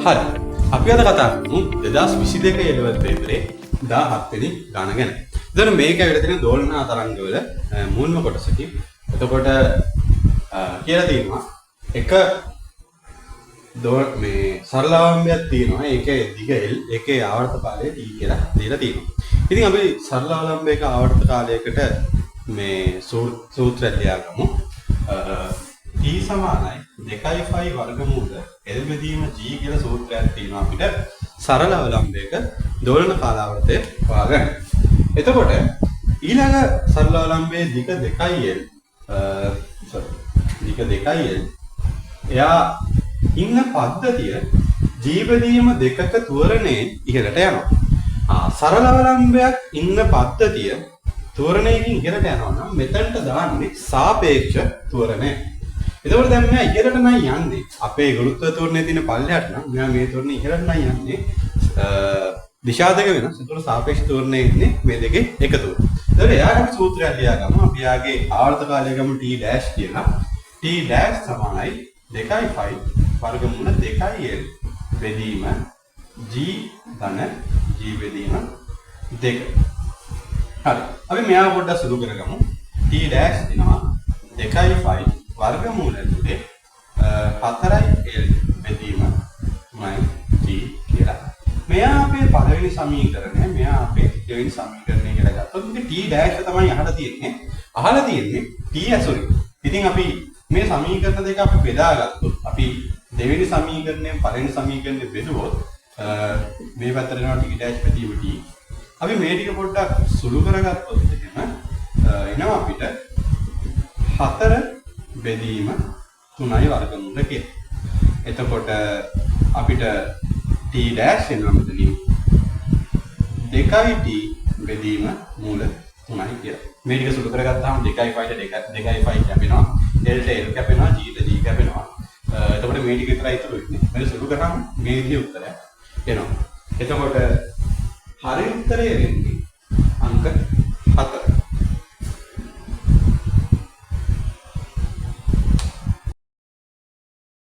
හරි. අපි අද කතා කරමු 2022 A-level පේපරේ 17 වෙනි ගණන ගැන. එතන මේක ඇවිල්ලා තියෙන දෝලනා තරංග වල මුල්ම කොටසකින්. එතකොට කියලා තියෙනවා එක මේ සරල අවලම්බයක් තියෙනවා. ඒකේ දිග L, ඒකේ ආවර්ත කාලය T කියලා දීලා තියෙනවා. ඉතින් අපි සරල අවලම්බයක ආවර්ත කාලයකට මේ සූත්‍රය ලියාගමු. T සමානයි 2pi වර්ගමූල L බෙදීම G කියලා සූත්‍රයක් තියෙනවා අපිට සරල අවලම්බයක දෝලන කාලාවර්තය හොයාගන්න. එතකොට ඊළඟ සරල අවලම්බයේ දිග 2l දිග 2l එයා ඉන්න පද්ධතිය G බෙදීම දෙකක ත්වරණයේ ඉහළට යනවා. සරල අවලම්බයක් ඉන්න පද්ධතිය ත්වරණයකින් ඉහළට යනවා නම් මෙතනට දාන්නේ සාපේක්ෂ ත්වරණය. එතකොට දැන් මෙයා ඉහළට නම් යන්නේ අපේ ගුරුත්ව ත්වරණයේ තියෙන පල්ලෙහාට නම් මෙයා මේ ත්වරණය ඉහළට නම් යන්නේ දිශා දෙක වෙනස්. ඒතකොට සාපේක්ෂ ත්වරණය ඉන්නේ මේ දෙකේ එකතුව. එතකොට එයාට අපි සූත්‍රයක් ලියාගමු. අපි යාගේ ආවර්ත කාලය ගමු T ඩෑෂ් කියලා. T ඩෑෂ් සමානයි 2pi වර්ගමූල 2l බෙදීම G ධන G බෙදීම 2. හරි. අපි මෙයා පොඩ්ඩක් සුදු කරගමු. T ඩෑෂ් එනවා 2pi වර්ගමූල 2 4l බෙදීම t කියලා. මෙයා අපේ පළවෙනි සමීකරණය, මෙයා අපේ දෙවෙනි සමීකරණය කියලා ගත්තොත් මේක t ඩෑෂ් තමයි අහලා තියෙන්නේ. අහලා තියෙන්නේ t ඇසුරින්. ඉතින් අපි මේ සමීකරණ දෙක අපි බෙදාගත්තොත් අපි දෙවෙනි සමීකරණයෙන් පළවෙනි සමීකරණය බෙදුවොත් මේ පැත්තට යනවා t ඩෑෂ් බෙදීම t. අපි මේ ටික පොඩ්ඩක් සුළු කරගත්තොත් එහෙම එනවා අපිට 4 බෙදීම 3යි වර්ගමූල කියලා. එතකොට අපිට t ඩෑෂ් එනවා මෙතනින් 2t බෙදීම මූල 3යි කියලා. මේ ටික සුළු කරගත්තාම 2pi කැපෙනවා. l ට l කැපෙනවා, g ට g කැපෙනවා. එතකොට මේ ටික විතරයි ඉතුරු වෙන්නේ. මේක සුළු කරාම මේ විදිහේ උත්තරයක් එනවා. එතකොට හරි උත්තරය වෙන්නේ අංක